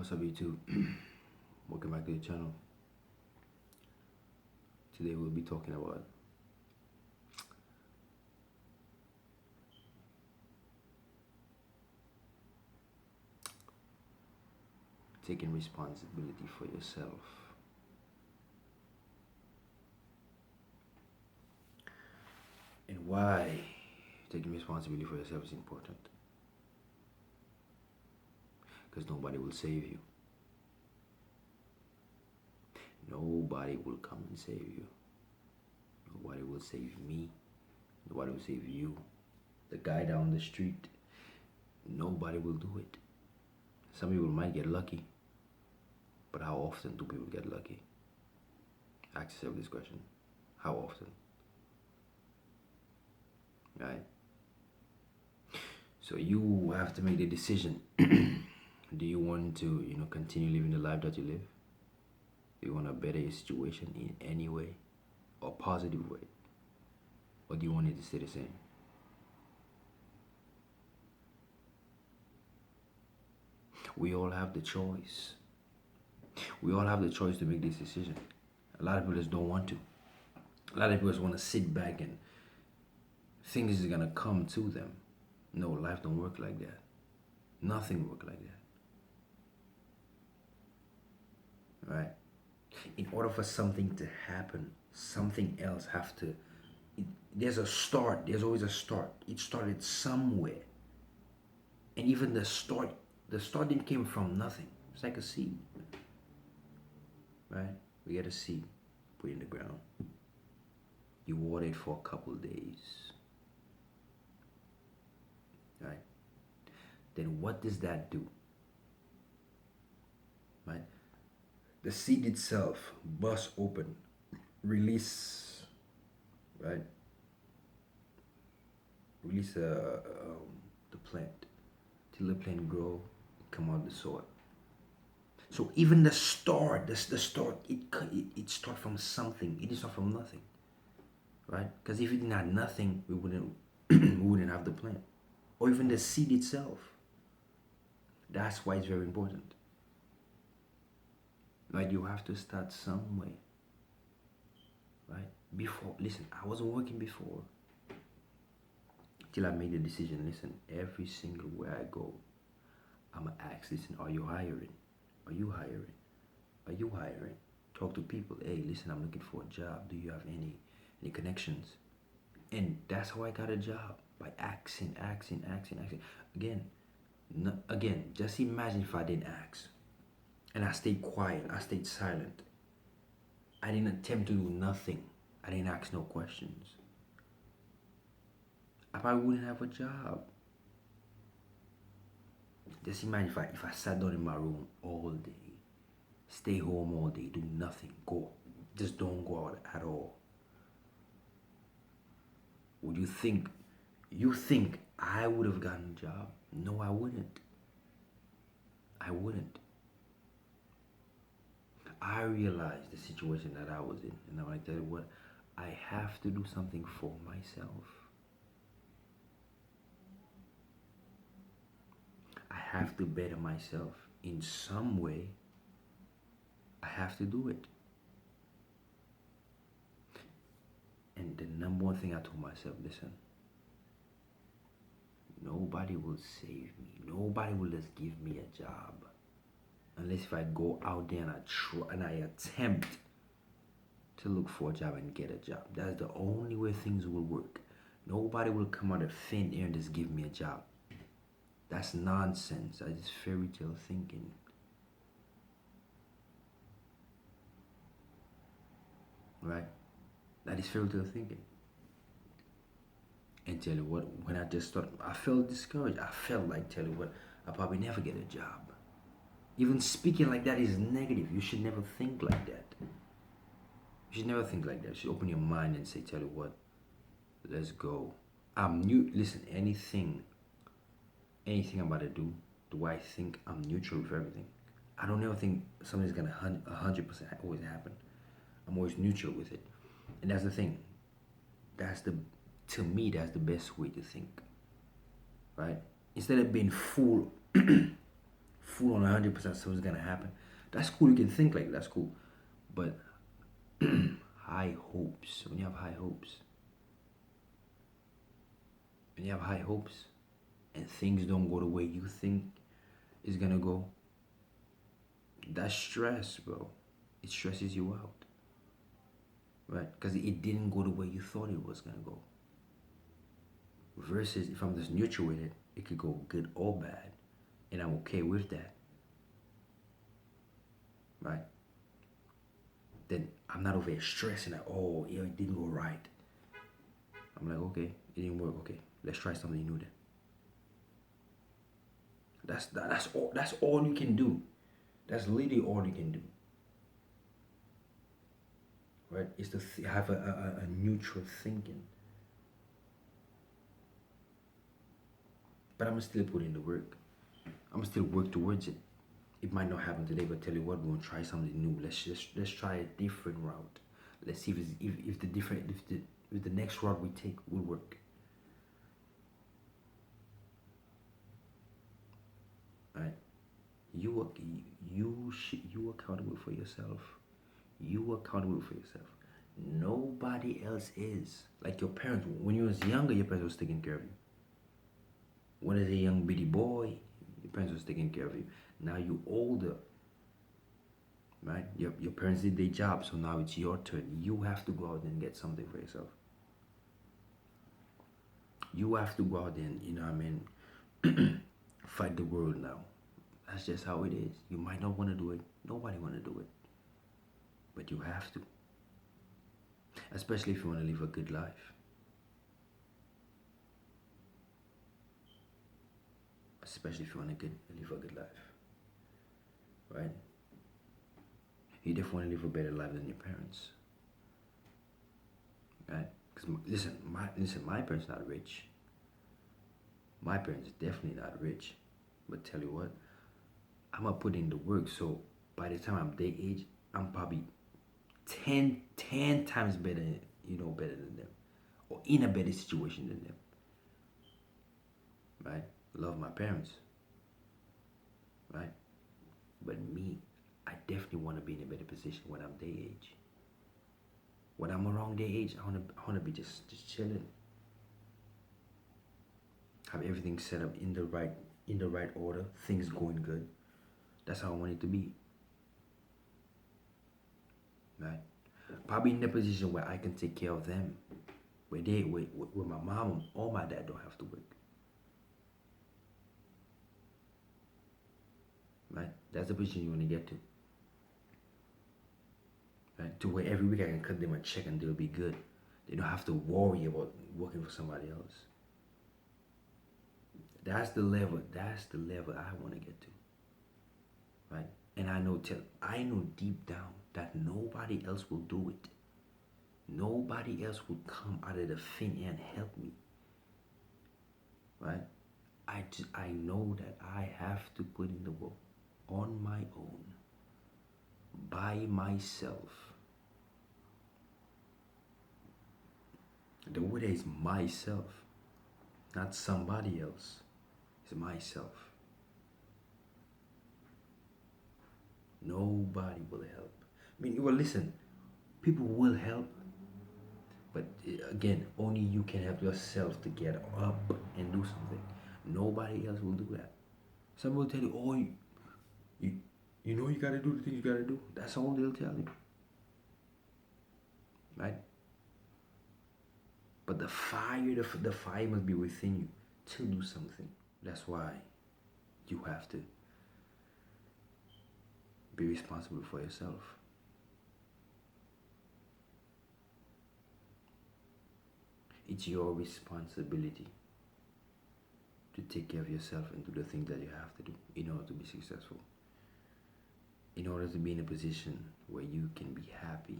What's up, YouTube? Welcome back to the channel. Today we'll be talking about taking responsibility for yourself. And why taking responsibility for yourself is important. Because nobody will save you. Nobody will come and save you. Nobody will save me. Nobody will save you. The guy down the street. Nobody will do it. Some people might get lucky. But how often do people get lucky? Ask yourself this question. How often? Right? So you have to make the decision. Do you want to, continue living the life that you live? Do you want to better your situation in any way or positive way? Or do you want it to stay the same? We all have the choice. We all have the choice to make this decision. A lot of people just don't want to. A lot of people just want to sit back and think this is going to come to them. No, life don't work like that. Nothing works like that. Right? In order for something to happen, something else have to, there's a start. There's always a start. It started somewhere. And even the start didn't came from nothing. It's like a seed. Right? We get a seed, put it in the ground. You water it for a couple of days. Right? Then what does that do? Right? The seed itself busts open, release, right? Release the plant till the plant grow, come out the soil. So even the start, it starts from something. It is not from nothing, right? Because if it didn't have nothing, we wouldn't have the plant, or even the seed itself. That's why it's very important. Right? You have to start somewhere. Right? Before, listen, I wasn't working before. Till I made the decision, listen, every single where I go, I'm going to ask, listen, are you hiring? Are you hiring? Are you hiring? Talk to people. Hey, listen, I'm looking for a job. Do you have any connections? And that's how I got a job. By asking. Again, just imagine if I didn't ask. And I stayed quiet. I stayed silent. I didn't attempt to do nothing. I didn't ask no questions. I probably wouldn't have a job. Just imagine if I sat down in my room all day, stay home all day, do nothing, just don't go out at all. Would you think I would have gotten a job? No, I wouldn't. I realized the situation that I was in, and I'm like, tell you what, I have to do something for myself. I have to better myself in some way. I have to do it. And the number one thing I told myself, listen, nobody will save me. Nobody will just give me a job. Unless if I go out there and I attempt to look for a job and get a job. That's the only way things will work. Nobody will come out of thin air and just give me a job. That's nonsense. That is fairy tale thinking. Right? That is fairy tale thinking. And tell you what, when I just started, I felt discouraged. I felt like, tell you what, I'll probably never get a job. Even speaking like that is negative. You should never think like that. You should never think like that. You should open your mind and say, tell you what, let's go. I'm new. Listen, anything I'm about to do I think I'm neutral with everything. I don't ever think something's going to 100% always happen. I'm always neutral with it. And that's the thing. To me, that's the best way to think. Right? Instead of being full full on 100% something's gonna happen. That's cool. You can think like that. That's cool. But high hopes. When you have high hopes, and things don't go the way you think it's gonna go, that's stress, bro. It stresses you out, right? Because it didn't go the way you thought it was gonna go. Versus if I'm just neutral with it, it could go good or bad, and I'm okay with that, right? Then I'm not over here stressing that, oh, yeah, it didn't go right. I'm like, okay, it didn't work. Okay, let's try something new then. That's all. That's all you can do. That's literally all you can do. Right? Is to have a neutral thinking. But I'm gonna still put in the work. I'm gonna still work towards it. It might not happen today, but tell you what, we're gonna try something new. Let's try a different route. Let's see if the different if the next route we take will work. Right? You accountable for yourself. You accountable for yourself. Nobody else is. Like your parents, when you was younger, your parents was taking care of you. When as a young bitty boy, your parents was taking care of you. Now you older, right? Your parents did their job, so now it's your turn. You have to go out and get something for yourself. You have to go out and, you know what I mean, fight the world now. That's just how it is. You might not want to do it. Nobody want to do it. But you have to. Especially if you want to live a good life. Especially if you want to live a good life. Right? You definitely want to live a better life than your parents. Right? Because my parents not rich. My parents definitely not rich. But tell you what, I'm gonna put in the work, so by the time I'm their age, I'm probably 10 times better, better than them, or in a better situation than them. Right? Love my parents. Right? But me, I definitely want to be in a better position when I'm their age. When I'm around their age, I wanna be just chilling. Have everything set up in the right order, things going good. That's how I want it to be. Right? Probably in a position where I can take care of them. Where my mom or my dad don't have to work. Right? That's the position you want to get to. Right? To where every week I can cut them a check and they'll be good. They don't have to worry about working for somebody else. That's the level. That's the level I want to get to. Right? And I know deep down that nobody else will do it. Nobody else will come out of the thin air and help me. Right? I know that I have to put in the work on my own, by myself. The word is myself, not somebody else. It's myself. Nobody will help. I mean, well, listen, people will help, but again, only you can help yourself to get up and do something. Nobody else will do that. Some will tell you, oh, you, you know you gotta do the things you gotta do. That's all they'll tell you. Right? But the fire must be within you to do something. That's why you have to be responsible for yourself. It's your responsibility to take care of yourself and do the things that you have to do in order to be successful. In order to be in a position where you can be happy.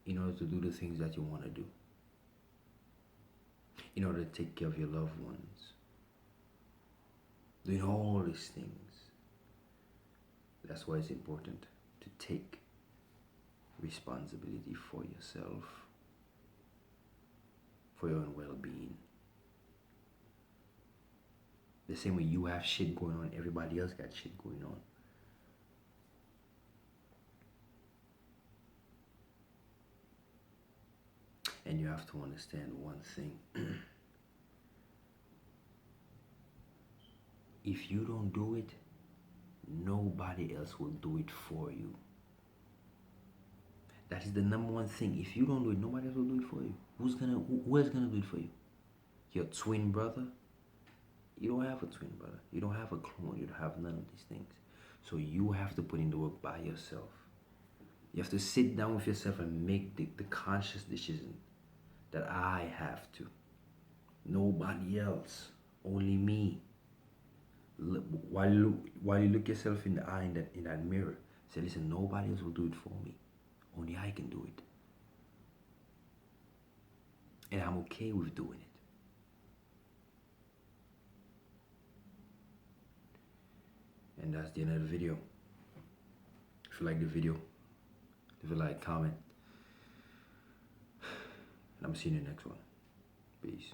In order to do the things that you want to do. In order to take care of your loved ones. Doing all these things. That's why it's important to take responsibility for yourself, for your own well-being. The same way you have shit going on, everybody else got shit going on. And you have to understand one thing. If you don't do it, nobody else will do it for you. That is the number one thing. If you don't do it, nobody else will do it for you. Who else gonna do it for you? Your twin brother? You don't have a twin brother. You don't have a clone. You don't have none of these things. So you have to put in the work by yourself. You have to sit down with yourself and make the conscious decision that I have to. Nobody else. Only me. While you look yourself in the eye in that mirror, say, listen, nobody else will do it for me. Only I can do it. And I'm okay with doing it. And that's the end of the video. If you like the video, leave a like, comment. And I'm seeing you in the next one. Peace.